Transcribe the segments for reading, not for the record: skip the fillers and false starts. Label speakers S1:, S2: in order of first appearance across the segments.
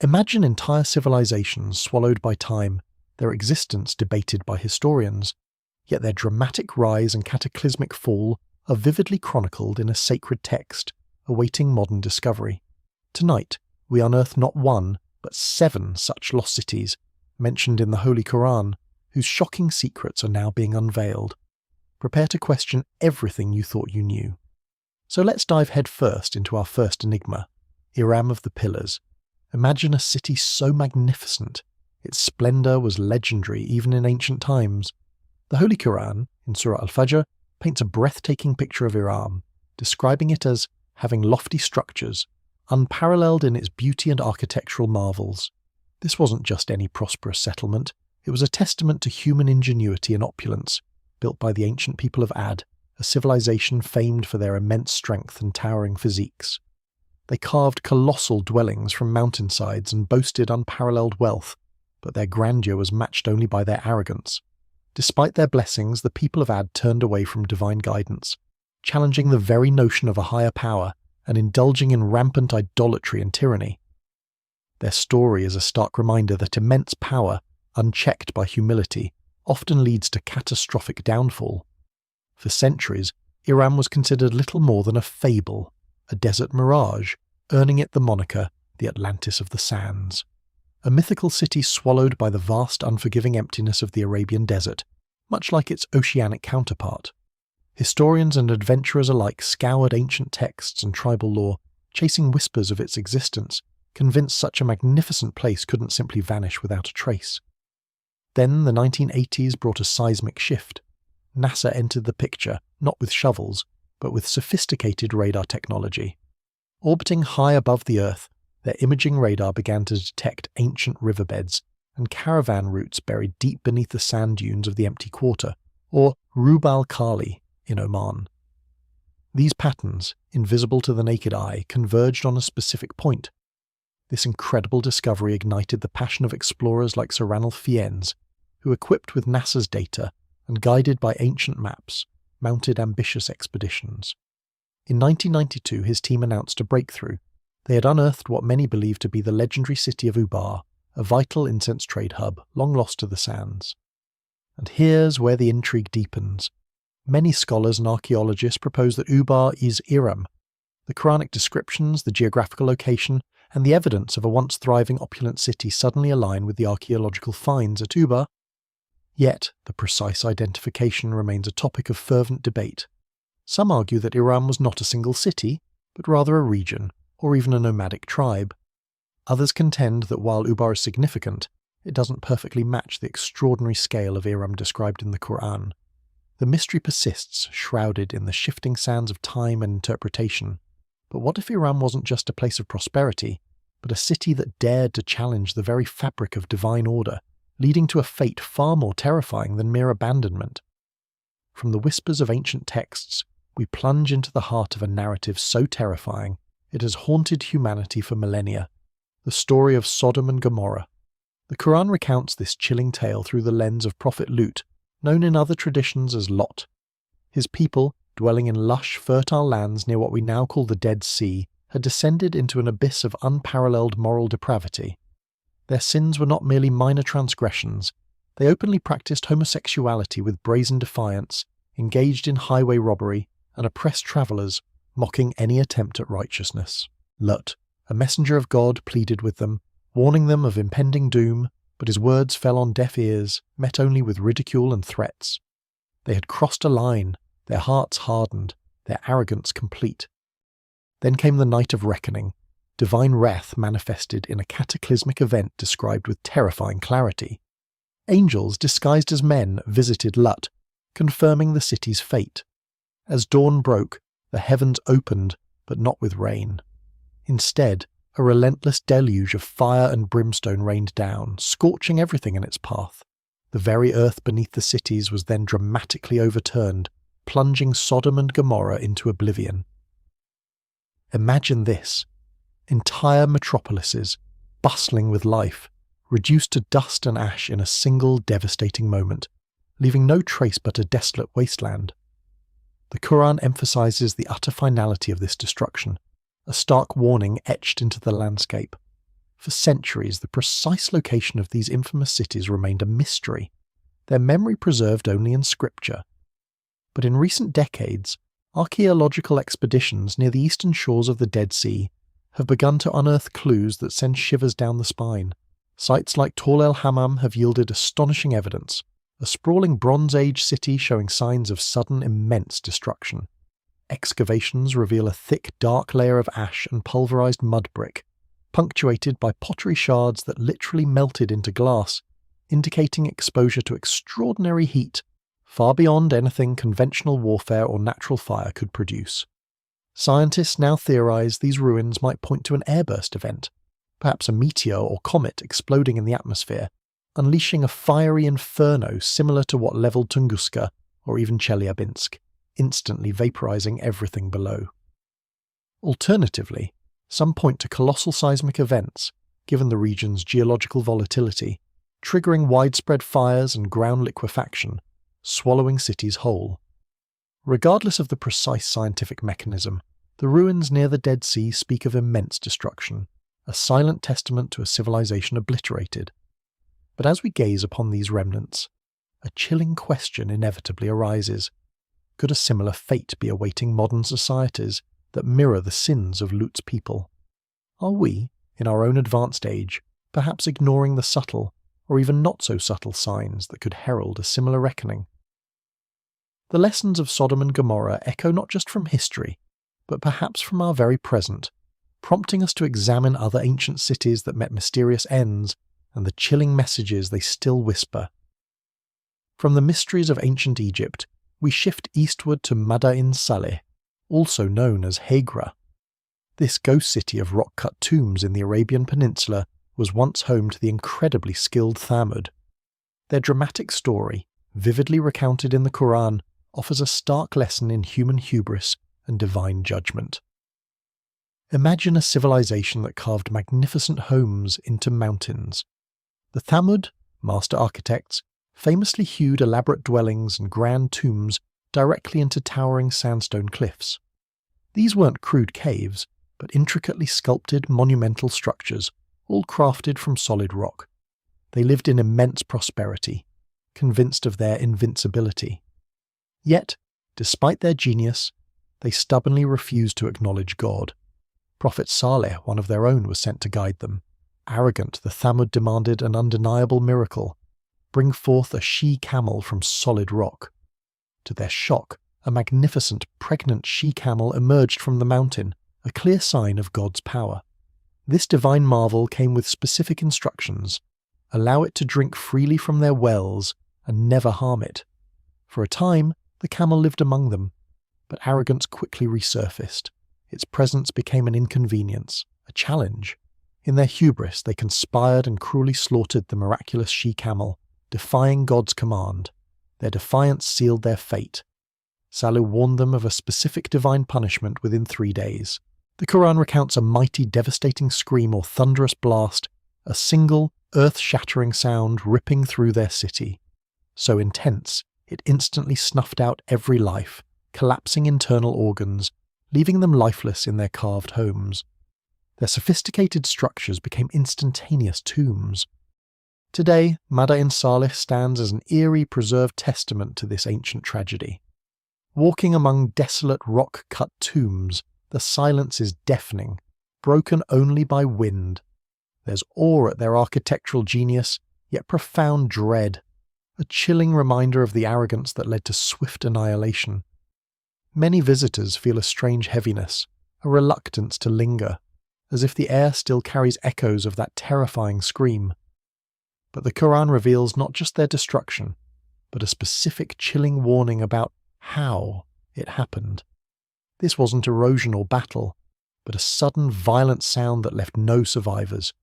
S1: Imagine entire civilizations swallowed by time, their existence debated by historians, yet their dramatic rise and cataclysmic fall are vividly chronicled in a sacred text, awaiting modern discovery. Tonight, we unearth not one, but 7 such lost cities, mentioned in the Holy Quran, whose shocking secrets are now being unveiled. Prepare to question everything you thought you knew. So let's dive headfirst into our first enigma, Iram of the Pillars. Imagine a city so magnificent, its splendour was legendary even in ancient times. The Holy Quran, in Surah Al-Fajr, paints a breathtaking picture of Iram, describing it as having lofty structures, unparalleled in its beauty and architectural marvels. This wasn't just any prosperous settlement, it was a testament to human ingenuity and opulence, built by the ancient people of Ad, a civilization famed for their immense strength and towering physiques. They carved colossal dwellings from mountainsides and boasted unparalleled wealth, but their grandeur was matched only by their arrogance. Despite their blessings, the people of Ad turned away from divine guidance, challenging the very notion of a higher power and indulging in rampant idolatry and tyranny. Their story is a stark reminder that immense power, unchecked by humility, often leads to catastrophic downfall. For centuries, Iram was considered little more than a fable, a desert mirage, earning it the moniker the Atlantis of the Sands. A mythical city swallowed by the vast unforgiving emptiness of the Arabian desert, much like its oceanic counterpart. Historians and adventurers alike scoured ancient texts and tribal lore, chasing whispers of its existence, convinced such a magnificent place couldn't simply vanish without a trace. Then the 1980s brought a seismic shift. NASA entered the picture, not with shovels, but with sophisticated radar technology. Orbiting high above the Earth, their imaging radar began to detect ancient riverbeds and caravan routes buried deep beneath the sand dunes of the Empty Quarter, or Rub al-Khali in Oman. These patterns, invisible to the naked eye, converged on a specific point. This incredible discovery ignited the passion of explorers like Sir Ranulph Fiennes, who, equipped with NASA's data and guided by ancient maps, mounted ambitious expeditions. In 1992, his team announced a breakthrough. They had unearthed what many believed to be the legendary city of Ubar, a vital incense trade hub long lost to the sands. And here's where the intrigue deepens. Many scholars and archaeologists propose that Ubar is Iram. The Quranic descriptions, the geographical location, and the evidence of a once thriving opulent city suddenly align with the archaeological finds at Ubar. Yet, the precise identification remains a topic of fervent debate. Some argue that Iram was not a single city, but rather a region, or even a nomadic tribe. Others contend that while Ubar is significant, it doesn't perfectly match the extraordinary scale of Iram described in the Quran. The mystery persists, shrouded in the shifting sands of time and interpretation. But what if Iram wasn't just a place of prosperity, but a city that dared to challenge the very fabric of divine order, leading to a fate far more terrifying than mere abandonment? From the whispers of ancient texts, we plunge into the heart of a narrative so terrifying it has haunted humanity for millennia, the story of Sodom and Gomorrah. The Quran recounts this chilling tale through the lens of Prophet Lut, known in other traditions as Lot. His people, dwelling in lush, fertile lands near what we now call the Dead Sea, had descended into an abyss of unparalleled moral depravity. Their sins were not merely minor transgressions. They openly practiced homosexuality with brazen defiance, engaged in highway robbery, and oppressed travellers, mocking any attempt at righteousness. Lut, a messenger of God, pleaded with them, warning them of impending doom, but his words fell on deaf ears, met only with ridicule and threats. They had crossed a line, their hearts hardened, their arrogance complete. Then came the night of reckoning, divine wrath manifested in a cataclysmic event described with terrifying clarity. Angels disguised as men visited Lut, confirming the city's fate. As dawn broke, the heavens opened, but not with rain. Instead, a relentless deluge of fire and brimstone rained down, scorching everything in its path. The very earth beneath the cities was then dramatically overturned, plunging Sodom and Gomorrah into oblivion. Imagine this: entire metropolises, bustling with life, reduced to dust and ash in a single devastating moment, leaving no trace but a desolate wasteland. The Quran emphasizes the utter finality of this destruction, a stark warning etched into the landscape. For centuries, the precise location of these infamous cities remained a mystery, their memory preserved only in scripture. But in recent decades, archaeological expeditions near the eastern shores of the Dead Sea have begun to unearth clues that send shivers down the spine. Sites like Tall El Hammam have yielded astonishing evidence, a sprawling Bronze Age city showing signs of sudden immense destruction. Excavations reveal a thick, dark layer of ash and pulverized mud brick, punctuated by pottery shards that literally melted into glass, indicating exposure to extraordinary heat, far beyond anything conventional warfare or natural fire could produce. Scientists now theorize these ruins might point to an airburst event, perhaps a meteor or comet exploding in the atmosphere, unleashing a fiery inferno similar to what leveled Tunguska or even Chelyabinsk, instantly vaporizing everything below. Alternatively, some point to colossal seismic events, given the region's geological volatility, triggering widespread fires and ground liquefaction, swallowing cities whole. Regardless of the precise scientific mechanism, the ruins near the Dead Sea speak of immense destruction, a silent testament to a civilization obliterated. But as we gaze upon these remnants, a chilling question inevitably arises. Could a similar fate be awaiting modern societies that mirror the sins of Lut's people? Are we, in our own advanced age, perhaps ignoring the subtle, or even not so subtle signs that could herald a similar reckoning? The lessons of Sodom and Gomorrah echo not just from history, but perhaps from our very present, prompting us to examine other ancient cities that met mysterious ends and the chilling messages they still whisper. From the mysteries of ancient Egypt, we shift eastward to Madain Saleh, also known as Hegra. This ghost city of rock-cut tombs in the Arabian Peninsula was once home to the incredibly skilled Thamud. Their dramatic story, vividly recounted in the Quran, offers a stark lesson in human hubris and divine judgment. Imagine a civilization that carved magnificent homes into mountains. The Thamud, master architects, famously hewed elaborate dwellings and grand tombs directly into towering sandstone cliffs. These weren't crude caves, but intricately sculpted monumental structures, all crafted from solid rock. They lived in immense prosperity, convinced of their invincibility. Yet, despite their genius, they stubbornly refused to acknowledge God. Prophet Saleh, one of their own, was sent to guide them. Arrogant, the Thamud demanded an undeniable miracle: bring forth a she-camel from solid rock. To their shock, a magnificent, pregnant she-camel emerged from the mountain, a clear sign of God's power. This divine marvel came with specific instructions: allow it to drink freely from their wells and never harm it. For a time, the camel lived among them, but arrogance quickly resurfaced. Its presence became an inconvenience, a challenge. In their hubris, they conspired and cruelly slaughtered the miraculous she-camel, defying God's command. Their defiance sealed their fate. Saleh warned them of a specific divine punishment within 3 days. The Quran recounts a mighty, devastating scream or thunderous blast, a single, earth-shattering sound ripping through their city. So intense, it instantly snuffed out every life, collapsing internal organs, leaving them lifeless in their carved homes. Their sophisticated structures became instantaneous tombs. Today, Madain Saleh stands as an eerie, preserved testament to this ancient tragedy. Walking among desolate rock-cut tombs, the silence is deafening, broken only by wind. There's awe at their architectural genius, yet profound dread, a chilling reminder of the arrogance that led to swift annihilation. Many visitors feel a strange heaviness, a reluctance to linger, as if the air still carries echoes of that terrifying scream. But the Quran reveals not just their destruction, but a specific chilling warning about how it happened. This wasn't erosion or battle, but a sudden violent sound that left no survivors.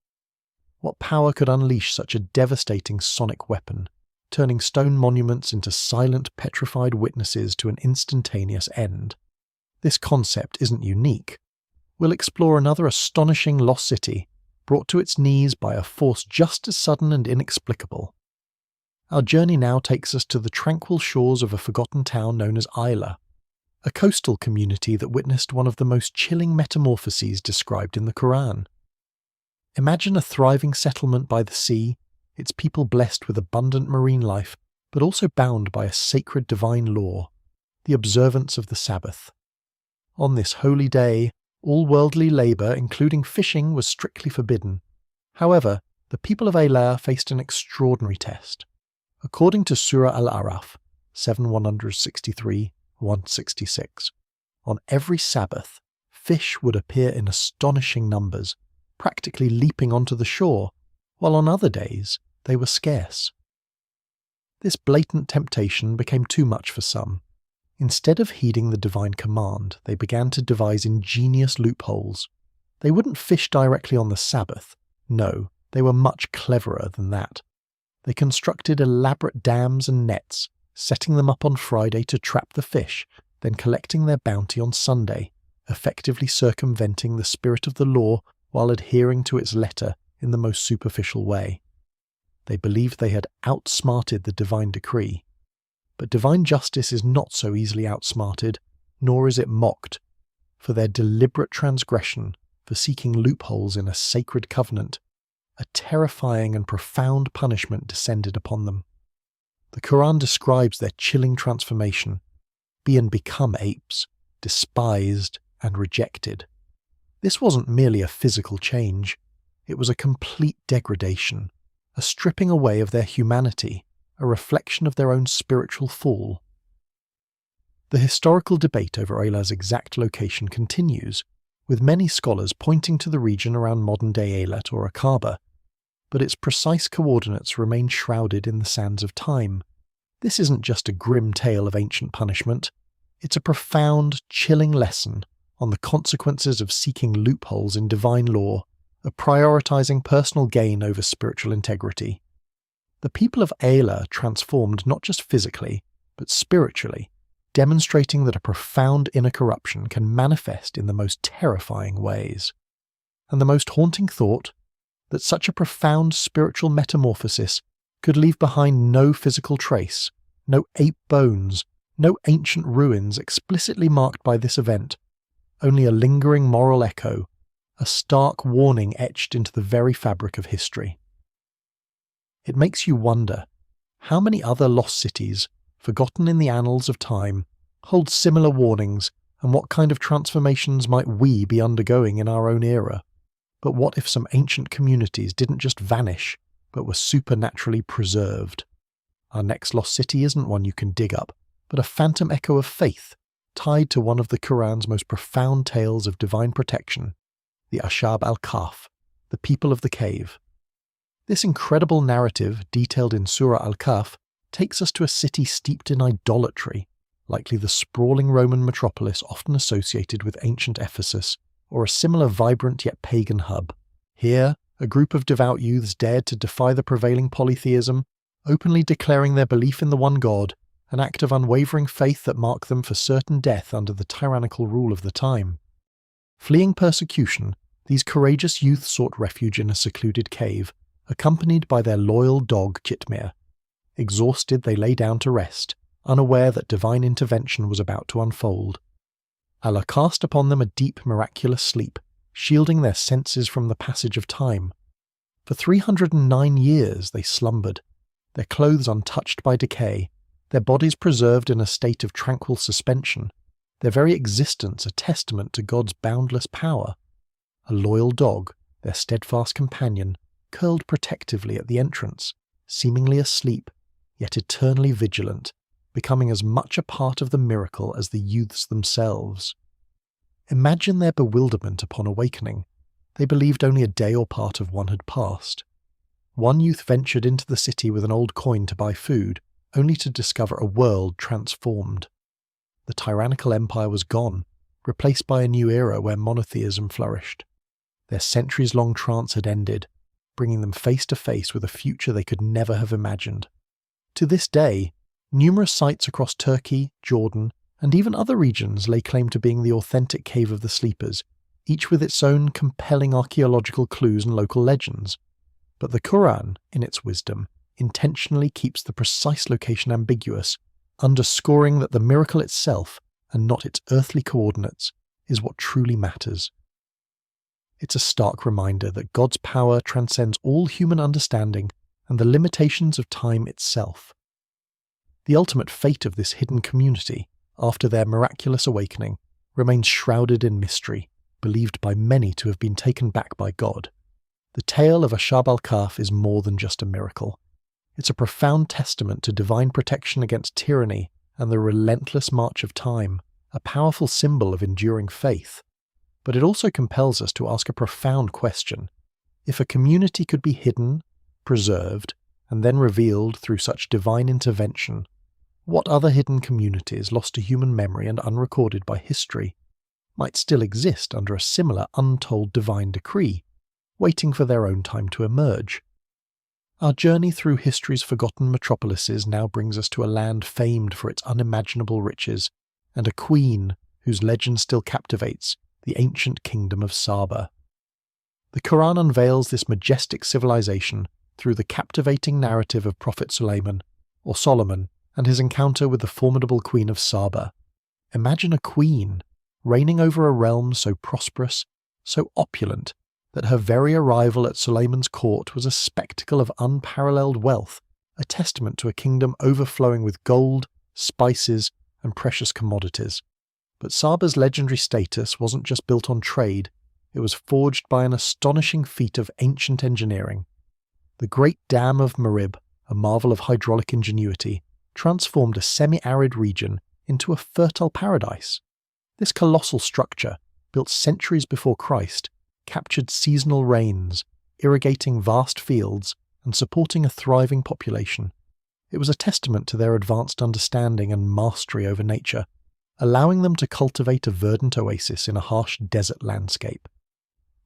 S1: What power could unleash such a devastating sonic weapon, turning stone monuments into silent, petrified witnesses to an instantaneous end? This concept isn't unique. We'll explore another astonishing lost city, brought to its knees by a force just as sudden and inexplicable. Our journey now takes us to the tranquil shores of a forgotten town known as Ayla, a coastal community that witnessed one of the most chilling metamorphoses described in the Quran. Imagine a thriving settlement by the sea, its people blessed with abundant marine life, but also bound by a sacred divine law, the observance of the Sabbath. On this holy day, all worldly labour, including fishing, was strictly forbidden. However, the people of Eilat faced an extraordinary test. According to Surah Al-Araf 7:163-166, on every Sabbath, fish would appear in astonishing numbers, practically leaping onto the shore, while on other days they were scarce. This blatant temptation became too much for some. Instead of heeding the divine command, they began to devise ingenious loopholes. They wouldn't fish directly on the Sabbath. No, they were much cleverer than that. They constructed elaborate dams and nets, setting them up on Friday to trap the fish, then collecting their bounty on Sunday, effectively circumventing the spirit of the law while adhering to its letter in the most superficial way. They believed they had outsmarted the divine decree. But divine justice is not so easily outsmarted, nor is it mocked. For their deliberate transgression, for seeking loopholes in a sacred covenant, a terrifying and profound punishment descended upon them. The Quran describes their chilling transformation: be and become apes, despised and rejected. This wasn't merely a physical change, it was a complete degradation, a stripping away of their humanity, a reflection of their own spiritual fall. The historical debate over Eilat's exact location continues, with many scholars pointing to the region around modern-day Eilat or Aqaba, but its precise coordinates remain shrouded in the sands of time. This isn't just a grim tale of ancient punishment, it's a profound, chilling lesson on the consequences of seeking loopholes in divine law, of prioritizing personal gain over spiritual integrity. The people of Eilat transformed not just physically, but spiritually, demonstrating that a profound inner corruption can manifest in the most terrifying ways. And the most haunting thought, that such a profound spiritual metamorphosis could leave behind no physical trace, no ape bones, no ancient ruins explicitly marked by this event, only a lingering moral echo, a stark warning etched into the very fabric of history. It makes you wonder, how many other lost cities, forgotten in the annals of time, hold similar warnings, and what kind of transformations might we be undergoing in our own era? But what if some ancient communities didn't just vanish, but were supernaturally preserved? Our next lost city isn't one you can dig up, but a phantom echo of faith, tied to one of the Quran's most profound tales of divine protection, the Ashab al-Kahf, the people of the cave. This incredible narrative, detailed in Surah al-Kahf, takes us to a city steeped in idolatry, likely the sprawling Roman metropolis often associated with ancient Ephesus, or a similar vibrant yet pagan hub. Here, a group of devout youths dared to defy the prevailing polytheism, openly declaring their belief in the one God, an act of unwavering faith that marked them for certain death under the tyrannical rule of the time. Fleeing persecution, these courageous youths sought refuge in a secluded cave, accompanied by their loyal dog Kitmir. Exhausted, they lay down to rest, unaware that divine intervention was about to unfold. Allah cast upon them a deep, miraculous sleep, shielding their senses from the passage of time. For 309 years they slumbered, their clothes untouched by decay, their bodies preserved in a state of tranquil suspension, their very existence a testament to God's boundless power. A loyal dog, their steadfast companion, curled protectively at the entrance, seemingly asleep, yet eternally vigilant, becoming as much a part of the miracle as the youths themselves. Imagine their bewilderment upon awakening. They believed only a day or part of one had passed. One youth ventured into the city with an old coin to buy food, only to discover a world transformed. The tyrannical empire was gone, replaced by a new era where monotheism flourished. Their centuries-long trance had ended, bringing them face to face with a future they could never have imagined. To this day, numerous sites across Turkey, Jordan, and even other regions lay claim to being the authentic Cave of the Sleepers, each with its own compelling archaeological clues and local legends. But the Quran, in its wisdom, intentionally keeps the precise location ambiguous, underscoring that the miracle itself, and not its earthly coordinates, is what truly matters. It's a stark reminder that God's power transcends all human understanding and the limitations of time itself. The ultimate fate of this hidden community, after their miraculous awakening, remains shrouded in mystery, believed by many to have been taken back by God. The tale of Ashab al-Kahf is more than just a miracle. It's a profound testament to divine protection against tyranny and the relentless march of time, a powerful symbol of enduring faith. But it also compels us to ask a profound question. If a community could be hidden, preserved, and then revealed through such divine intervention, what other hidden communities lost to human memory and unrecorded by history might still exist under a similar untold divine decree, waiting for their own time to emerge? Our journey through history's forgotten metropolises now brings us to a land famed for its unimaginable riches, and a queen whose legend still captivates, the ancient kingdom of Saba. The Quran unveils this majestic civilization through the captivating narrative of Prophet Solomon, and his encounter with the formidable queen of Saba. Imagine a queen reigning over a realm so prosperous, so opulent, that her very arrival at Sulayman's court was a spectacle of unparalleled wealth, a testament to a kingdom overflowing with gold, spices, and precious commodities. But Saba's legendary status wasn't just built on trade, it was forged by an astonishing feat of ancient engineering. The Great Dam of Marib, a marvel of hydraulic ingenuity, transformed a semi-arid region into a fertile paradise. This colossal structure, built centuries before Christ, captured seasonal rains, irrigating vast fields, and supporting a thriving population. It was a testament to their advanced understanding and mastery over nature, allowing them to cultivate a verdant oasis in a harsh desert landscape.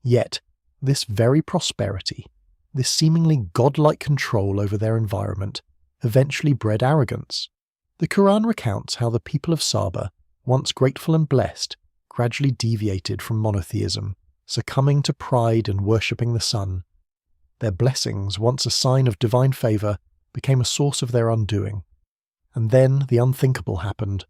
S1: Yet, this very prosperity, this seemingly godlike control over their environment, eventually bred arrogance. The Quran recounts how the people of Saba, once grateful and blessed, gradually deviated from monotheism, succumbing to pride and worshipping the sun. Their blessings, once a sign of divine favour, became a source of their undoing. And then the unthinkable happened.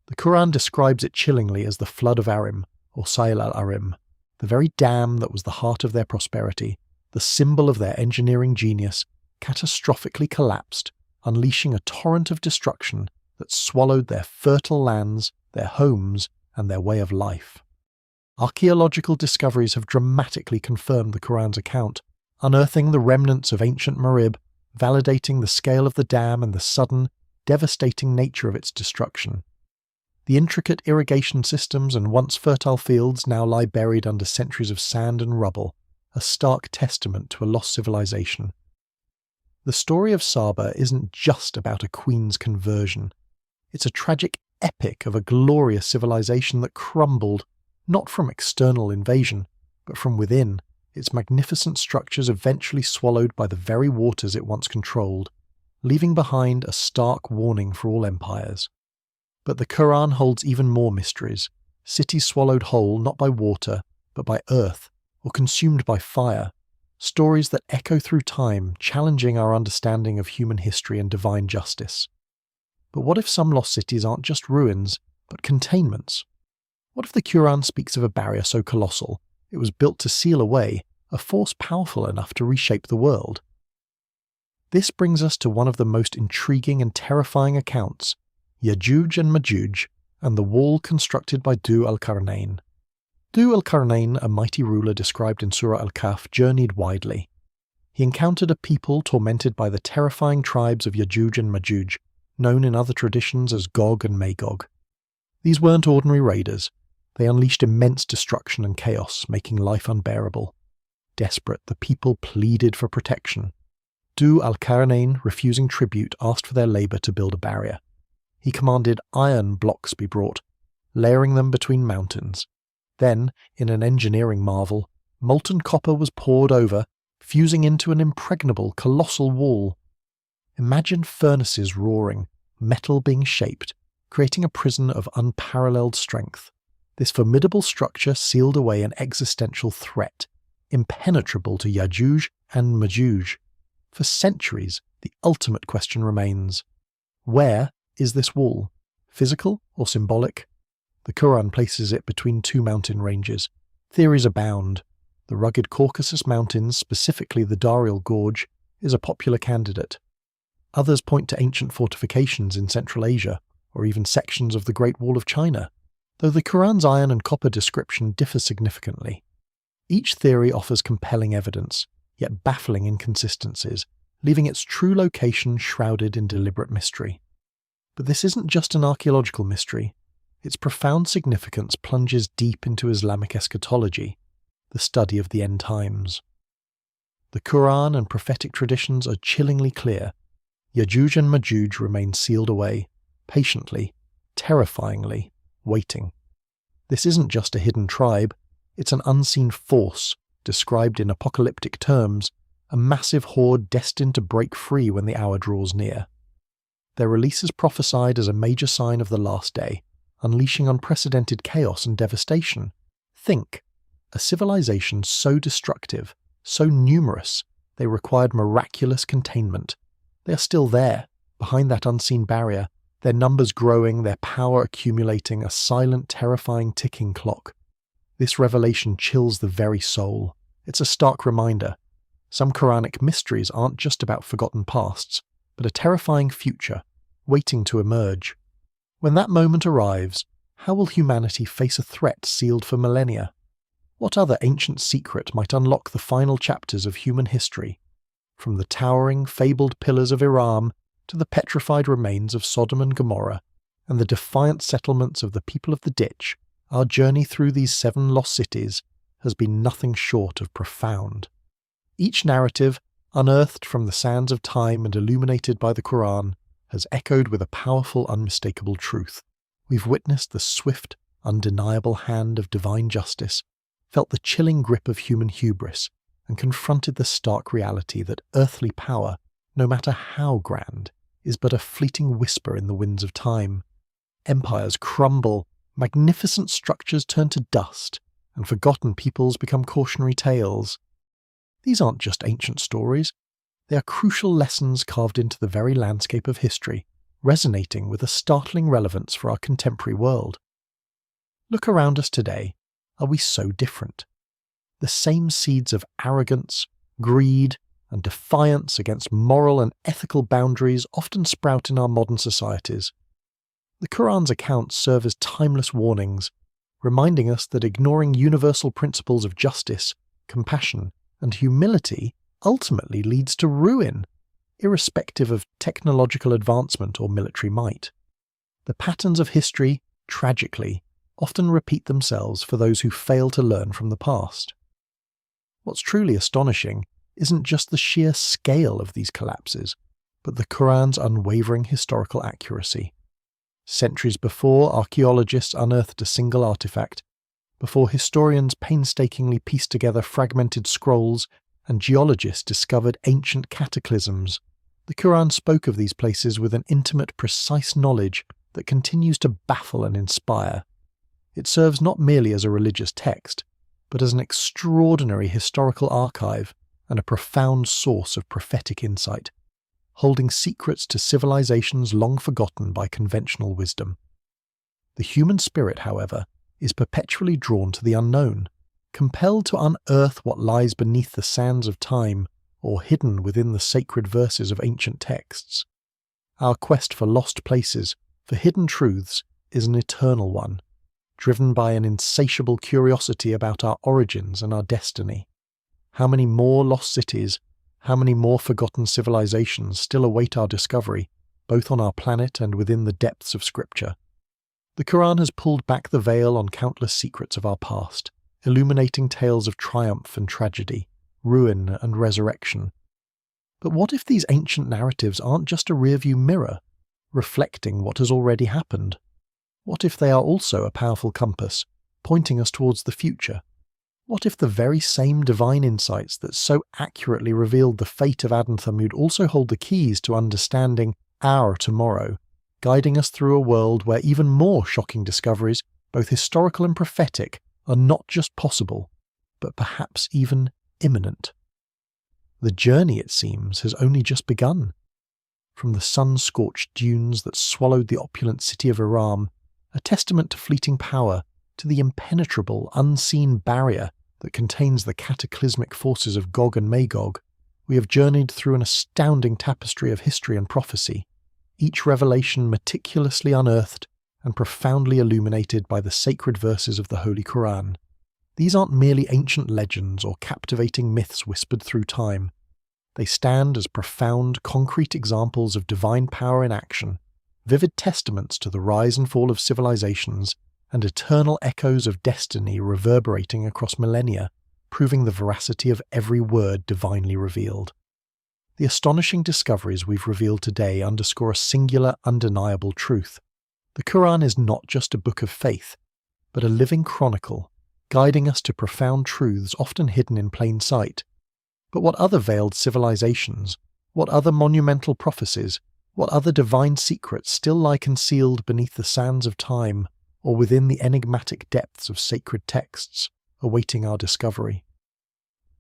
S1: The Quran describes it chillingly as the flood of Arim, or Sail al-Arim, the very dam that was the heart of their prosperity, the symbol of their engineering genius, catastrophically collapsed, unleashing a torrent of destruction that swallowed their fertile lands, their homes, and their way of life. Archaeological discoveries have dramatically confirmed the Quran's account, unearthing the remnants of ancient Marib, validating the scale of the dam and the sudden, devastating nature of its destruction. The intricate irrigation systems and once fertile fields now lie buried under centuries of sand and rubble, a stark testament to a lost civilization. The story of Saba isn't just about a queen's conversion. It's a tragic epic of a glorious civilization that crumbled, not from external invasion, but from within, its magnificent structures eventually swallowed by the very waters it once controlled, leaving behind a stark warning for all empires. But the Quran holds even more mysteries, cities swallowed whole not by water, but by earth, or consumed by fire, stories that echo through time, challenging our understanding of human history and divine justice. But what if some lost cities aren't just ruins, but containments? What if the Quran speaks of a barrier so colossal, it was built to seal away a force powerful enough to reshape the world? This brings us to one of the most intriguing and terrifying accounts, Ya'juj and Ma'juj, and the wall constructed by Dhu al-Qarnayn. Dhu al-Qarnayn, a mighty ruler described in Surah Al-Kahf, journeyed widely. He encountered a people tormented by the terrifying tribes of Ya'juj and Ma'juj, known in other traditions as Gog and Magog. These weren't ordinary raiders. They unleashed immense destruction and chaos, making life unbearable. Desperate, the people pleaded for protection. Dhu al-Qarnayn, refusing tribute, asked for their labour to build a barrier. He commanded iron blocks be brought, layering them between mountains. Then, in an engineering marvel, molten copper was poured over, fusing into an impregnable, colossal wall. Imagine furnaces roaring, metal being shaped, creating a prison of unparalleled strength. This formidable structure sealed away an existential threat, impenetrable to Ya'juj and Ma'juj. For centuries, the ultimate question remains: where is this wall? Physical or symbolic? The Quran places it between two mountain ranges. Theories abound. The rugged Caucasus Mountains, specifically the Darial Gorge, is a popular candidate. Others point to ancient fortifications in Central Asia, or even sections of the Great Wall of China, though the Quran's iron and copper description differ significantly. Each theory offers compelling evidence, yet baffling inconsistencies, leaving its true location shrouded in deliberate mystery. But this isn't just an archaeological mystery. Its profound significance plunges deep into Islamic eschatology, the study of the end times. The Quran and prophetic traditions are chillingly clear. Ya'juj and Ma'juj remain sealed away, patiently, terrifyingly, waiting. This isn't just a hidden tribe, it's an unseen force, described in apocalyptic terms, a massive horde destined to break free when the hour draws near. Their release is prophesied as a major sign of the last day, unleashing unprecedented chaos and devastation. Think, a civilization so destructive, so numerous, they required miraculous containment. They are still there, behind that unseen barrier, their numbers growing, their power accumulating, a silent, terrifying ticking clock. This revelation chills the very soul. It's a stark reminder. Some Quranic mysteries aren't just about forgotten pasts, but a terrifying future, waiting to emerge. When that moment arrives, how will humanity face a threat sealed for millennia? What other ancient secret might unlock the final chapters of human history? From the towering, fabled pillars of Iram to the petrified remains of Sodom and Gomorrah, and the defiant settlements of the people of the Ditch, our journey through these 7 lost cities has been nothing short of profound. Each narrative, unearthed from the sands of time and illuminated by the Quran, has echoed with a powerful, unmistakable truth. We've witnessed the swift, undeniable hand of divine justice, felt the chilling grip of human hubris, and confronted the stark reality that earthly power, no matter how grand, is but a fleeting whisper in the winds of time. Empires crumble, magnificent structures turn to dust, and forgotten peoples become cautionary tales. These aren't just ancient stories. They are crucial lessons carved into the very landscape of history, resonating with a startling relevance for our contemporary world. Look around us today. Are we so different? The same seeds of arrogance, greed, and defiance against moral and ethical boundaries often sprout in our modern societies. The Quran's accounts serve as timeless warnings, reminding us that ignoring universal principles of justice, compassion, and humility ultimately leads to ruin, irrespective of technological advancement or military might. The patterns of history, tragically, often repeat themselves for those who fail to learn from the past. What's truly astonishing isn't just the sheer scale of these collapses, but the Quran's unwavering historical accuracy. Centuries before archaeologists unearthed a single artifact, before historians painstakingly pieced together fragmented scrolls and geologists discovered ancient cataclysms, the Quran spoke of these places with an intimate, precise knowledge that continues to baffle and inspire. It serves not merely as a religious text, but as an extraordinary historical archive and a profound source of prophetic insight, holding secrets to civilizations long forgotten by conventional wisdom. The human spirit, however, is perpetually drawn to the unknown, compelled to unearth what lies beneath the sands of time or hidden within the sacred verses of ancient texts. Our quest for lost places, for hidden truths, is an eternal one, driven by an insatiable curiosity about our origins and our destiny. How many more lost cities, how many more forgotten civilizations still await our discovery, both on our planet and within the depths of Scripture? The Quran has pulled back the veil on countless secrets of our past, illuminating tales of triumph and tragedy, ruin and resurrection. But what if these ancient narratives aren't just a rearview mirror, reflecting what has already happened? What if they are also a powerful compass, pointing us towards the future? What if the very same divine insights that so accurately revealed the fate of Ad and Thamud also hold the keys to understanding our tomorrow, guiding us through a world where even more shocking discoveries, both historical and prophetic, are not just possible, but perhaps even imminent? The journey, it seems, has only just begun. From the sun-scorched dunes that swallowed the opulent city of Iram, a testament to fleeting power, to the impenetrable, unseen barrier that contains the cataclysmic forces of Gog and Magog, we have journeyed through an astounding tapestry of history and prophecy, each revelation meticulously unearthed and profoundly illuminated by the sacred verses of the Holy Quran. These aren't merely ancient legends or captivating myths whispered through time. They stand as profound, concrete examples of divine power in action, vivid testaments to the rise and fall of civilizations, and eternal echoes of destiny reverberating across millennia, proving the veracity of every word divinely revealed. The astonishing discoveries we've revealed today underscore a singular, undeniable truth. The Quran is not just a book of faith, but a living chronicle, guiding us to profound truths often hidden in plain sight. But what other veiled civilizations, what other monumental prophecies, what other divine secrets still lie concealed beneath the sands of time or within the enigmatic depths of sacred texts, awaiting our discovery?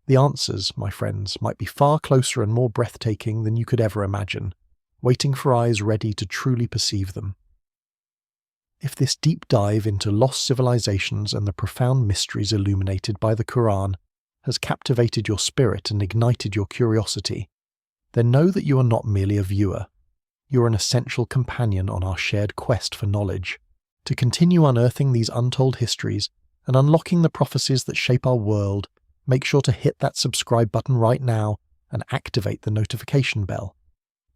S1: The answers, my friends, might be far closer and more breathtaking than you could ever imagine, waiting for eyes ready to truly perceive them. If this deep dive into lost civilizations and the profound mysteries illuminated by the Quran has captivated your spirit and ignited your curiosity, then know that you are not merely a viewer. You are an essential companion on our shared quest for knowledge. To continue unearthing these untold histories and unlocking the prophecies that shape our world, make sure to hit that subscribe button right now and activate the notification bell.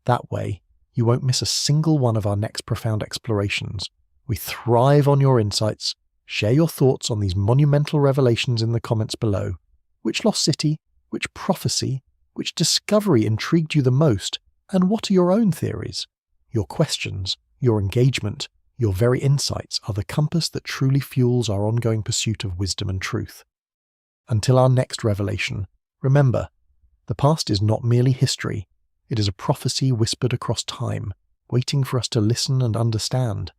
S1: That way, you won't miss a single one of our next profound explorations. We thrive on your insights. Share your thoughts on these monumental revelations in the comments below. Which lost city, which prophecy, which discovery intrigued you the most, and what are your own theories? Your questions, your engagement, your very insights are the compass that truly fuels our ongoing pursuit of wisdom and truth. Until our next revelation, remember, the past is not merely history, it is a prophecy whispered across time, waiting for us to listen and understand.